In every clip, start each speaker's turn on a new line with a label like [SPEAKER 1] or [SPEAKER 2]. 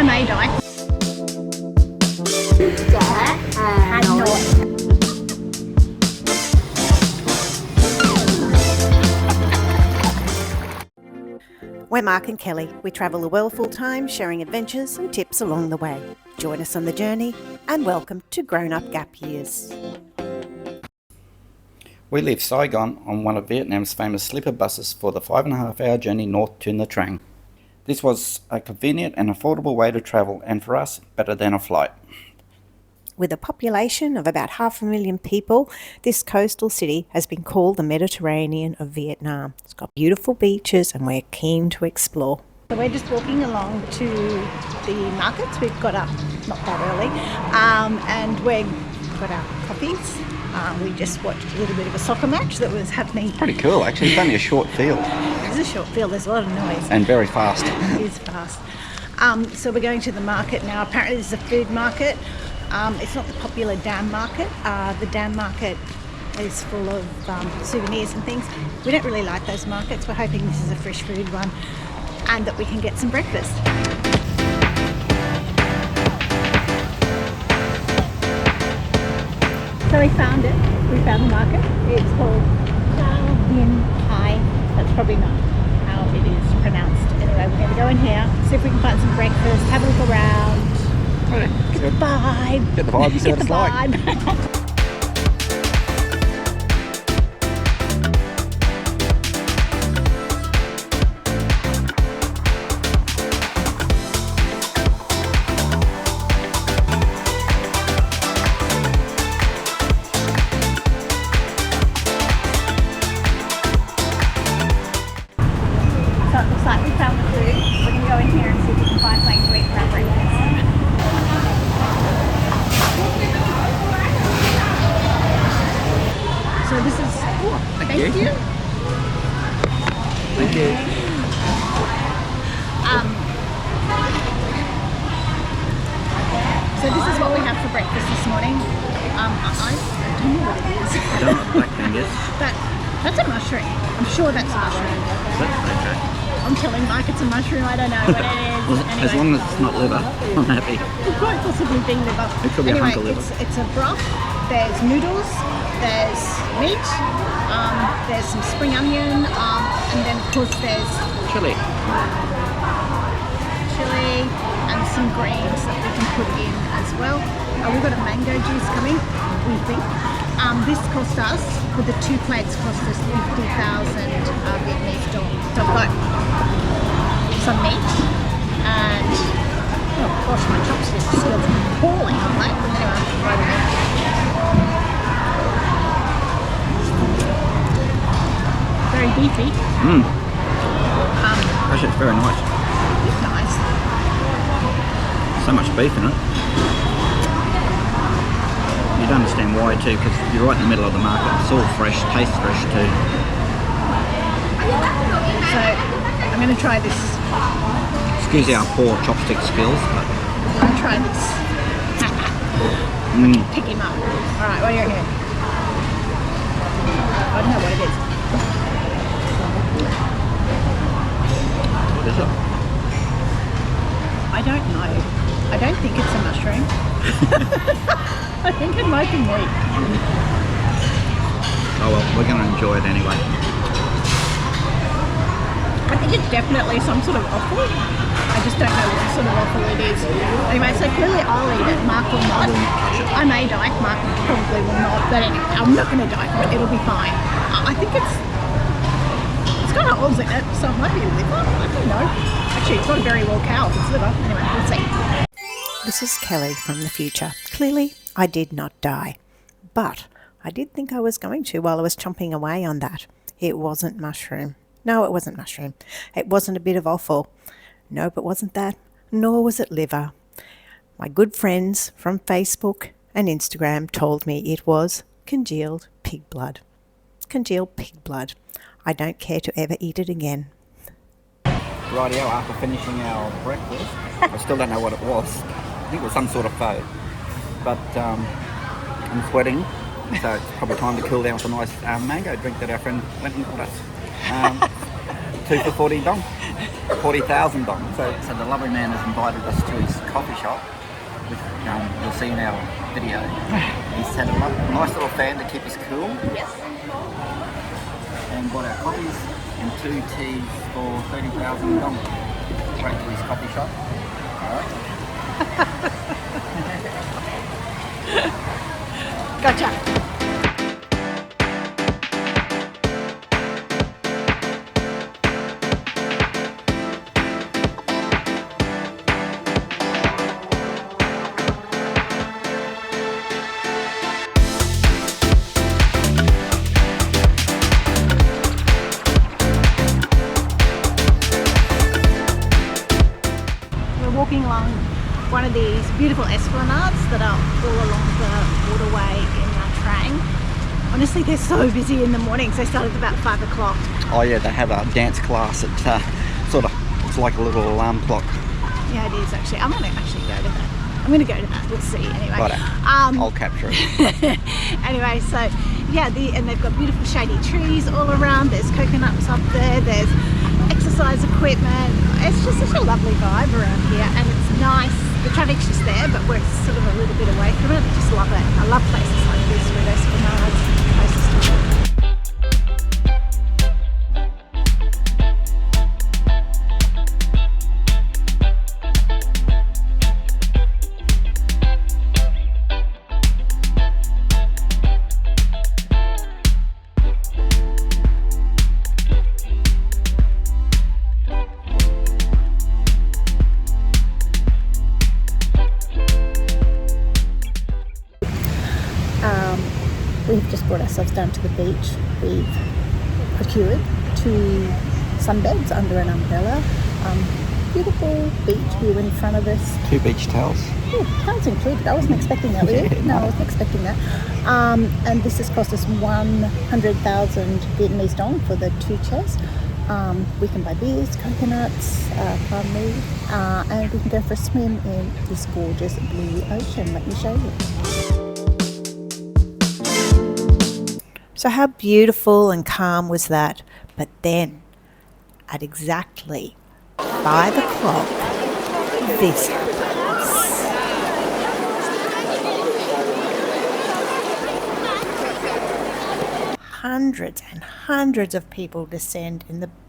[SPEAKER 1] I may die.
[SPEAKER 2] We're Mark and Kelly. We travel the world full time, sharing adventures and tips along the way. Join us on the journey and welcome to Grown Up Gap Years.
[SPEAKER 3] We left Saigon on one of Vietnam's famous sleeper buses for the 5.5-hour journey north to Nha Trang. This was a convenient and affordable way to travel, and for us, better than a flight.
[SPEAKER 2] With a population of about 500,000 people, this coastal city has been called the Mediterranean of Vietnam. It's got beautiful beaches and we're keen to explore. So we're just walking along to the markets. We've got up not that early and we've got our coffees. We just watched a little bit of a soccer match that was happening.
[SPEAKER 3] Pretty cool, actually. It's only a short field.
[SPEAKER 2] It is a short field. There's a lot of noise.
[SPEAKER 3] And very fast.
[SPEAKER 2] It is fast. So we're going to the market now. Apparently this is a food market. It's not the popular dam market. The dam market is full of souvenirs and things. We don't really like those markets. We're hoping this is a fresh food one and that we can get some breakfast. So we found it. We found the market. It's called Vien Thai. That's probably not how it is pronounced. Anyway, we're going to go in here, see if we can find some breakfast, have a look around. Get the vibe.
[SPEAKER 3] Get the vibe, you see what it's like.
[SPEAKER 2] So it looks like we found the food. We're going to go in here and see if we can find something to eat for our breakfast. So this is, thank you.
[SPEAKER 3] Thank you.
[SPEAKER 2] So this is what we have for breakfast this morning. I don't know what it is.
[SPEAKER 3] I don't know what black thing is.
[SPEAKER 2] That's a mushroom. I'm sure that's a mushroom.
[SPEAKER 3] Okay.
[SPEAKER 2] I'm telling Mike it's a mushroom. I don't know what it is.
[SPEAKER 3] Well,
[SPEAKER 2] anyway.
[SPEAKER 3] as long as it's not liver, I'm happy.
[SPEAKER 2] It could quite possibly be liver.
[SPEAKER 3] It could be
[SPEAKER 2] anyway,
[SPEAKER 3] a hunk of liver.
[SPEAKER 2] It's a broth. There's noodles. There's meat. There's some spring onion. And then of course there's
[SPEAKER 3] Chili.
[SPEAKER 2] chili and some greens that we can put in as well. We've got a mango juice coming, we think. This cost us, with the 2 plates, cost us 50,000 Vietnamese dong. So I've got some meat and, oh gosh, my chopsticks are still falling on that. Anyway, right away. Very beefy.
[SPEAKER 3] Actually, it's very nice.
[SPEAKER 2] It's nice.
[SPEAKER 3] So much beef in it. You'd understand why too, because you're right in the middle of the market. It's all fresh, tastes fresh too.
[SPEAKER 2] So I'm going to try this.
[SPEAKER 3] Excuse our poor chopstick skills, but
[SPEAKER 2] I'm going to try this. Pick him up. Alright, what do you reckon? I don't know what it is.
[SPEAKER 3] what is it?
[SPEAKER 2] I don't know. I don't think it's a mushroom. I think it might be meat.
[SPEAKER 3] Oh well, we're going to enjoy it anyway.
[SPEAKER 2] I think it's definitely some sort of offal. I just don't know what sort of offal it is. Anyway, so clearly I'll eat it. Mark will not. I may die. Mark probably will not. But anyway, I'm not going to die from it. It'll be fine. I think it's got holes in it, so it might be a liver. I don't know. Actually, it's not a very well cow if it's liver. Anyway, we'll see. This is Kelly from the future. Clearly, I did not die. But I did think I was going to while I was chomping away on that. It wasn't mushroom. No, it wasn't mushroom. It wasn't a bit of offal. Nope, it wasn't that. Nor was it liver. My good friends from Facebook and Instagram told me it was congealed pig blood. Congealed pig blood. I don't care to ever eat it again.
[SPEAKER 3] Rightio, after finishing our breakfast, I still don't know what it was. I think it was some sort of pho. But I'm sweating, so it's probably time to cool down with a nice mango drink that our friend went and got us. 2 for 40 dong. 40,000 dong. So the lovely man has invited us to his coffee shop, which you'll see in our video. He's had a nice little fan to keep us cool.
[SPEAKER 2] Yes.
[SPEAKER 3] And bought our coffees and 2 teas for 30,000 dong. Straight to his coffee shop. Alright.
[SPEAKER 2] Gotcha. Walking along one of these beautiful esplanades that are all along the waterway in Nha Trang. Honestly, they're so busy in the mornings. They start at about 5 o'clock.
[SPEAKER 3] Oh yeah, they have a dance class. It's it's like a little alarm clock.
[SPEAKER 2] Yeah, it is actually. I'm going to actually go to that. I'm going to go to that. We'll see anyway.
[SPEAKER 3] Righto. I'll capture it.
[SPEAKER 2] Anyway, so yeah, and they've got beautiful shady trees all around. There's coconuts up there. There's exercise equipment. It's just such a lovely vibe around here, and it's nice. The traffic's just there, but we're sort of a little bit away from it. I just love it. I love places like this with esplanades, places to walk. We've just brought ourselves down to the beach. We've procured 2 sunbeds under an umbrella. Beautiful beach view in front of us.
[SPEAKER 3] 2 beach towels.
[SPEAKER 2] Oh, towels included. I wasn't expecting that, were you? No, I wasn't expecting that. And this has cost us 100,000 Vietnamese dong for the 2 chairs. We can buy beers, coconuts, palm meat, and we can go for a swim in this gorgeous blue ocean. Let me show you. So how beautiful and calm was that? But then, at exactly 5 o'clock, this happens. Hundreds and hundreds of people descend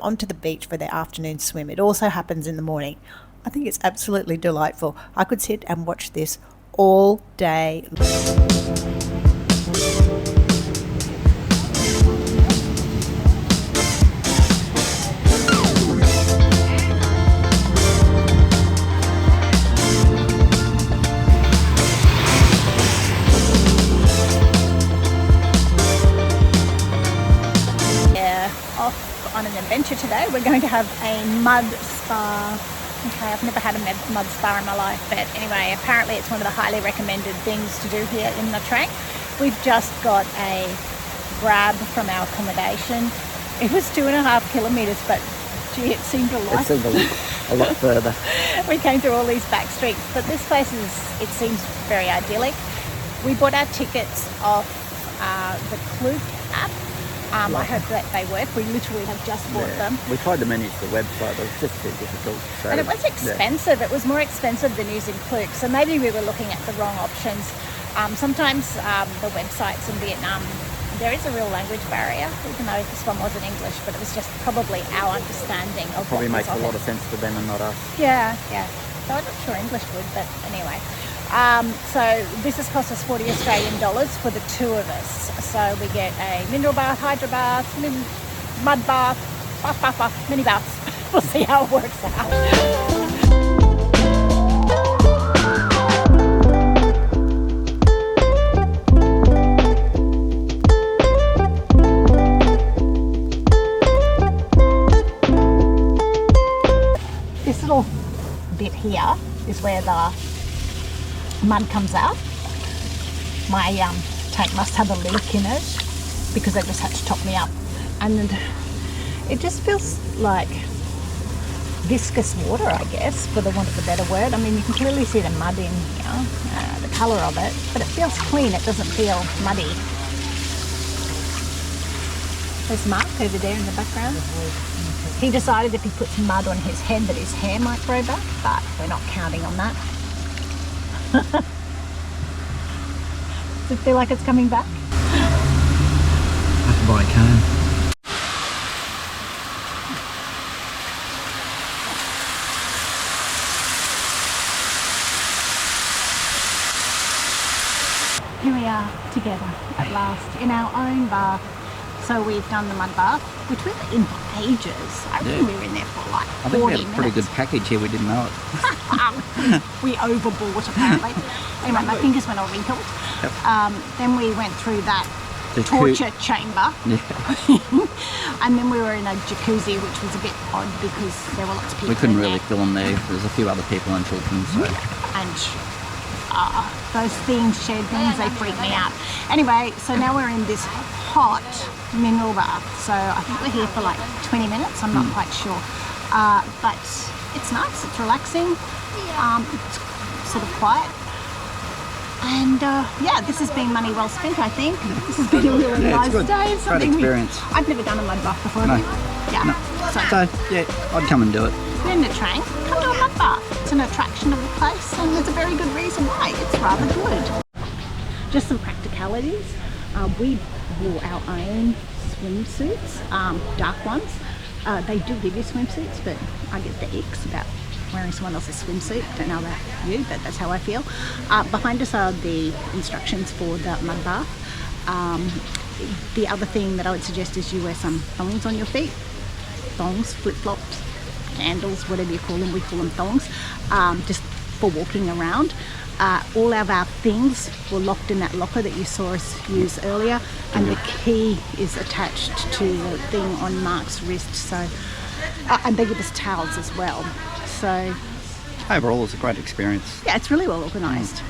[SPEAKER 2] onto the beach for their afternoon swim. It also happens in the morning. I think it's absolutely delightful. I could sit and watch this all day. On an adventure today. We're going to have a mud spa. Okay, I've never had a mud spa in my life, but anyway, apparently it's one of the highly recommended things to do here in Nha Trang. We've just got a grab from our accommodation. It was 2.5 kilometres, but gee, it seemed a lot.
[SPEAKER 3] It seemed a lot further.
[SPEAKER 2] We came through all these back streets, but this place it seems very idyllic. We bought our tickets off the Klook app. I hope that they work. We literally have just bought them.
[SPEAKER 3] We tried to manage the website, but it was just too difficult. So,
[SPEAKER 2] and it was expensive. Yeah. It was more expensive than using Klook. So maybe we were looking at the wrong options. Sometimes the websites in Vietnam, there is a real language barrier, even though this one wasn't English, but it was just probably our understanding of
[SPEAKER 3] probably
[SPEAKER 2] what
[SPEAKER 3] makes a lot of sense to them and not us.
[SPEAKER 2] Yeah. So I'm not sure English would, but anyway. So this has cost us 40 Australian dollars for the 2 of us. So we get a mineral bath, hydro bath, mud bath, mini baths. We'll see how it works out. This little bit here is where the mud comes out. My tank must have a leak in it because I just had to top me up, and it just feels like viscous water, I guess, for the want of a better word. I mean, you can clearly see the mud in here, the colour of it, but it feels clean. It doesn't feel muddy. There's Mark over there in the background. He decided if he puts mud on his head that his hair might grow back, but we're not counting on that. Does it feel like it's coming back?
[SPEAKER 3] I have to buy a comb.
[SPEAKER 2] Here we are together at last in our own bath. So we've done the mud bath, which we were in for ages. I reckon we were in there for like 40 minutes.
[SPEAKER 3] I think we had a pretty good package here, we didn't know it.
[SPEAKER 2] We overbought apparently. Anyway, my fingers went all wrinkled.
[SPEAKER 3] Yep.
[SPEAKER 2] Then we went through that
[SPEAKER 3] The
[SPEAKER 2] torture chamber.
[SPEAKER 3] Yeah.
[SPEAKER 2] And then we were in a jacuzzi, which was a bit odd because there were lots of people
[SPEAKER 3] We couldn't
[SPEAKER 2] in
[SPEAKER 3] really
[SPEAKER 2] there.
[SPEAKER 3] film there. There's a few other people and children, so.
[SPEAKER 2] And those things, shared things, they freak me out. Anyway, so now we're in this hot mineral bath. So I think we're here for like 20 minutes. I'm not quite sure. But it's nice, it's relaxing, it's sort of quiet. And yeah, this has been money well spent, I think. This has been a really nice day.
[SPEAKER 3] Great experience.
[SPEAKER 2] I've never done a mud bath before.
[SPEAKER 3] No.
[SPEAKER 2] Yeah.
[SPEAKER 3] No. So, yeah, I'd come and do it.
[SPEAKER 2] You're in Nha Trang, come to a mud bath. It's an attraction of the place and there's a very good reason why. It's rather good. Just some practicalities. We wore our own swimsuits, dark ones. They do give you swimsuits, but I get the icks about wearing someone else's swimsuit. Don't know about you, but that's how I feel. Behind us are the instructions for the mud bath. The other thing that I would suggest is you wear some thongs on your feet. Thongs, flip-flops, sandals, whatever you call them. We call them thongs, just for walking around. All of our things were locked in that locker that you saw us use earlier, and the key is attached to the thing on Mark's wrist. So, and they give us towels as well. So
[SPEAKER 3] Overall, it's a great experience.
[SPEAKER 2] yeah, it's really well organised.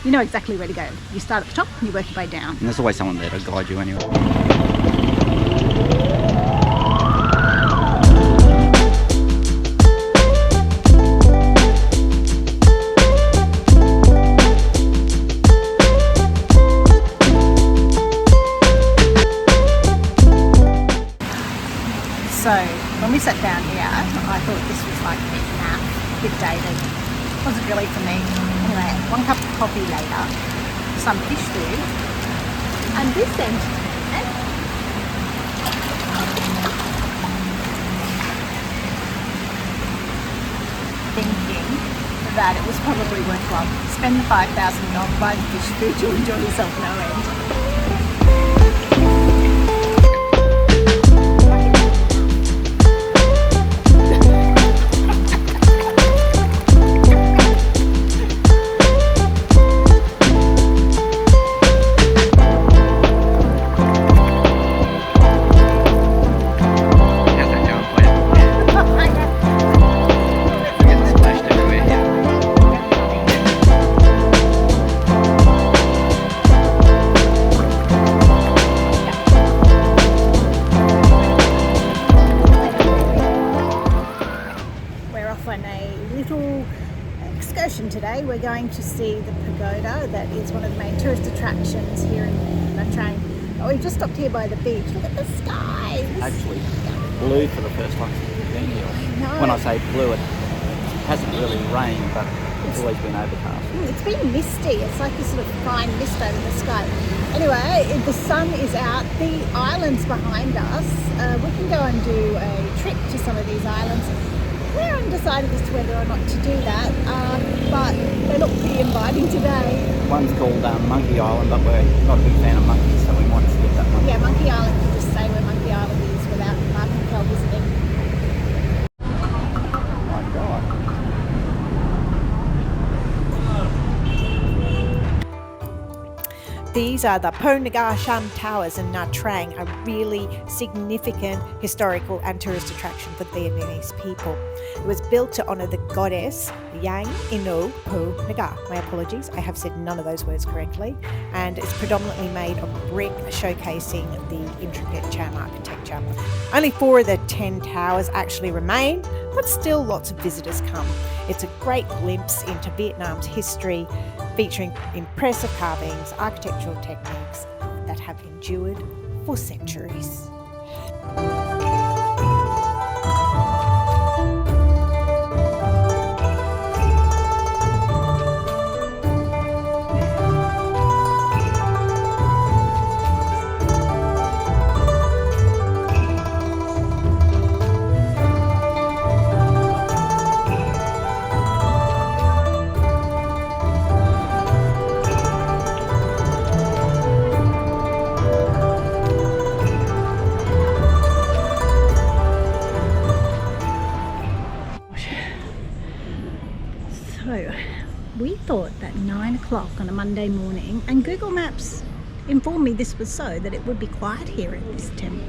[SPEAKER 2] You know exactly where to go. You start at the top and you work your way down.
[SPEAKER 3] And there's always someone there to guide you anyway.
[SPEAKER 2] So when we sat down here, I thought this was like a bit naff, a bit dated. It wasn't really for me. Anyway, 1 cup of coffee later, some fish food, and this entertainment. Thinking that it was probably worthwhile. Spend the $5,000 buying fish food to enjoy yourself no end. Today we're going to see the pagoda that is one of the main tourist attractions here in Nha Trang. Oh, we've just stopped here by the beach. Look at the sky.
[SPEAKER 3] Actually, blue for the first time since we've been here.
[SPEAKER 2] No.
[SPEAKER 3] When I say blue, it hasn't really rained, but it's always been overcast.
[SPEAKER 2] It's been misty. It's like this sort of fine mist over the sky. Anyway, the sun is out. The islands behind us, we can go and do a trip to some of these islands. We're undecided as to whether or not to do that, but they look pretty inviting today.
[SPEAKER 3] One's called Monkey Island, but we're not a big fan of monkeys, so we want to skip that one.
[SPEAKER 2] Yeah, Monkey Island, you just say where Monkey Island is without Mark and Kel visiting.
[SPEAKER 3] Oh my God.
[SPEAKER 1] These are the Po Naga Sham Towers in Nha Trang, a really significant historical and tourist attraction for Vietnamese people. It was built to honour the goddess Yang Ino Po Naga. My apologies, I have said none of those words correctly. And it's predominantly made of brick, showcasing the intricate Cham architecture. Only 4 of the 10 towers actually remain, but still lots of visitors come. It's a great glimpse into Vietnam's history, featuring impressive carvings, architectural techniques that have endured for centuries.
[SPEAKER 2] So we thought that 9 o'clock on a Monday morning, and Google Maps informed me this was so, that it would be quiet here at this temple.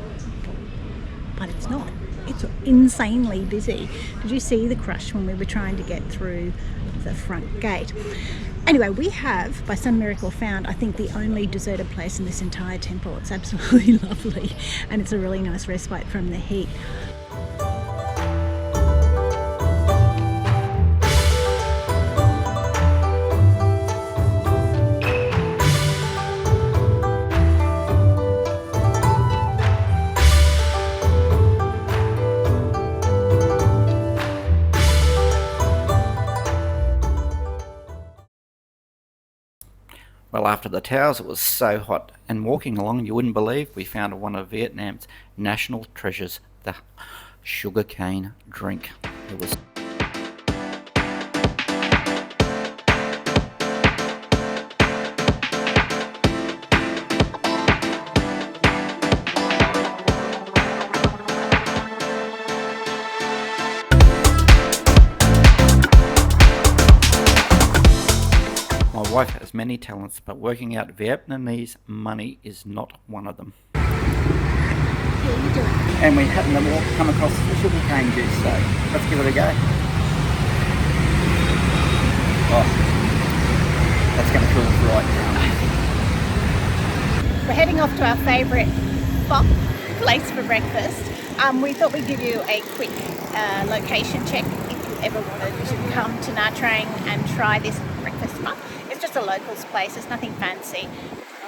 [SPEAKER 2] But it's not. It's insanely busy. Did you see the crush when we were trying to get through the front gate? Anyway, we have, by some miracle, found, I think, the only deserted place in this entire temple. It's absolutely lovely, and it's a really nice respite from the heat.
[SPEAKER 3] Well, after the towers, it was so hot, and walking along, you wouldn't believe, we found one of Vietnam's national treasures, the sugarcane drink. It was My wife has many talents, but working out Vietnamese money is not one of them. And we happened to come across the sugarcane juice, so let's give it a go. Oh, that's going to feel right now.
[SPEAKER 2] We're heading off to our favourite place for breakfast. We thought we'd give you a quick location check if you ever wanted to come to Nha Trang and try this breakfast spot. It's just a locals place, it's nothing fancy,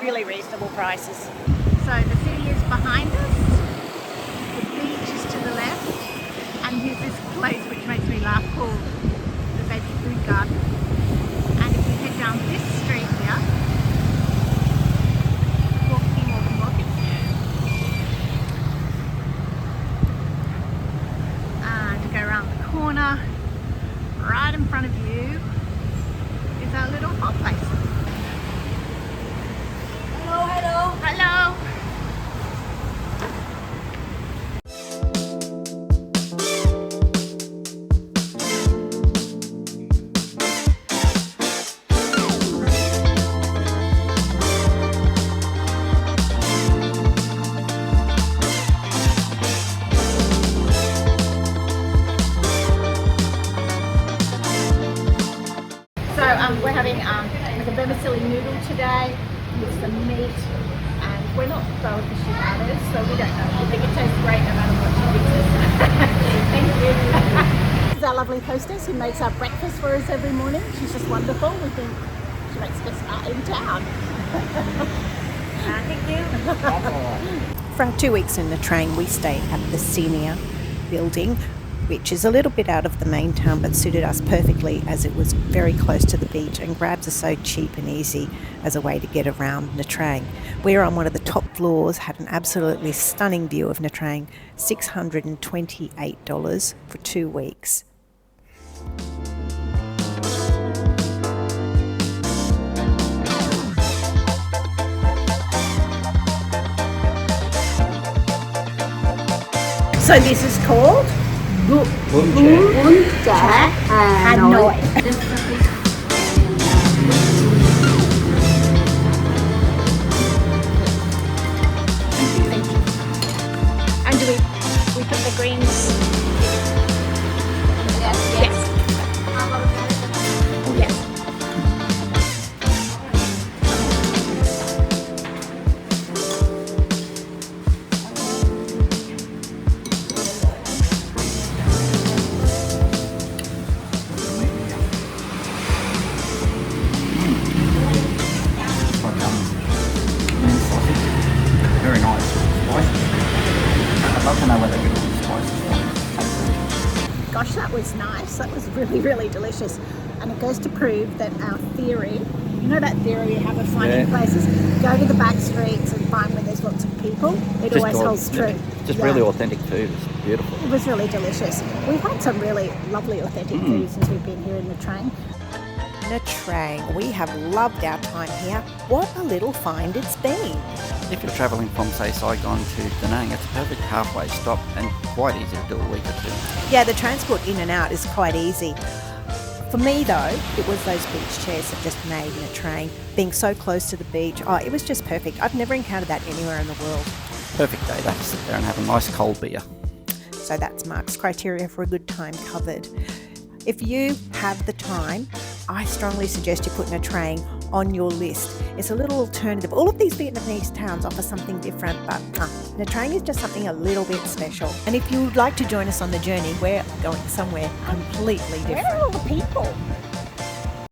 [SPEAKER 2] really reasonable prices. So the city is behind us, the beach is to the left, and here's this place which makes me laugh called the Veggie Food Garden. And if you head down this street here, and to go around the corner, right in front of you is our little hot place. Hello, hello. Hello. We're having like a vermicelli noodle today with some meat, and we're not throwing aficionados, so we don't know. We think it tastes great no matter what she gives us. Thank you. This is our lovely hostess who makes our breakfast for us every morning. She's just wonderful. We think she makes the best in town. Thank you.
[SPEAKER 1] For our 2 weeks in Nha Trang, we stayed at the senior building, which is a little bit out of the main town but suited us perfectly as it was very close to the beach, and grabs are so cheap and easy as a way to get around Nha Trang. We were on one of the top floors, had an absolutely stunning view of Nha Trang, $628 for 2 weeks.
[SPEAKER 2] So this is called Hanoi. And do we put the greens? Yes. Yes.
[SPEAKER 3] Very nice. Spicy. I'd love to know where they get all the spices from.
[SPEAKER 2] Gosh, that was nice. That was really, really delicious. And it goes to prove that our theory, you know that theory we have of finding places, go to the back streets and find where there's lots of people. It always holds true.
[SPEAKER 3] Just really authentic food. It's beautiful.
[SPEAKER 2] It was really delicious. We've had some really lovely authentic food since we've been here in Nha Trang.
[SPEAKER 1] Nha Trang, we have loved our time here. What a little find it's been.
[SPEAKER 3] If you're travelling from, say, Saigon to Da Nang, it's a perfect halfway stop and quite easy to do a week or two.
[SPEAKER 1] Yeah, the transport in and out is quite easy. For me though, it was those beach chairs that just made Nha Trang. Being so close to the beach, oh, it was just perfect. I've never encountered that anywhere in the world.
[SPEAKER 3] Perfect day to sit there and have a nice cold beer.
[SPEAKER 1] So that's Mark's criteria for a good time covered. If you have the time, I strongly suggest you put Nha Trang on your list. It's a little alternative. All of these Vietnamese towns offer something different, but Nha Trang is just something a little bit special. And if you would like to join us on the journey, we're going somewhere completely different.
[SPEAKER 2] Where are all the people?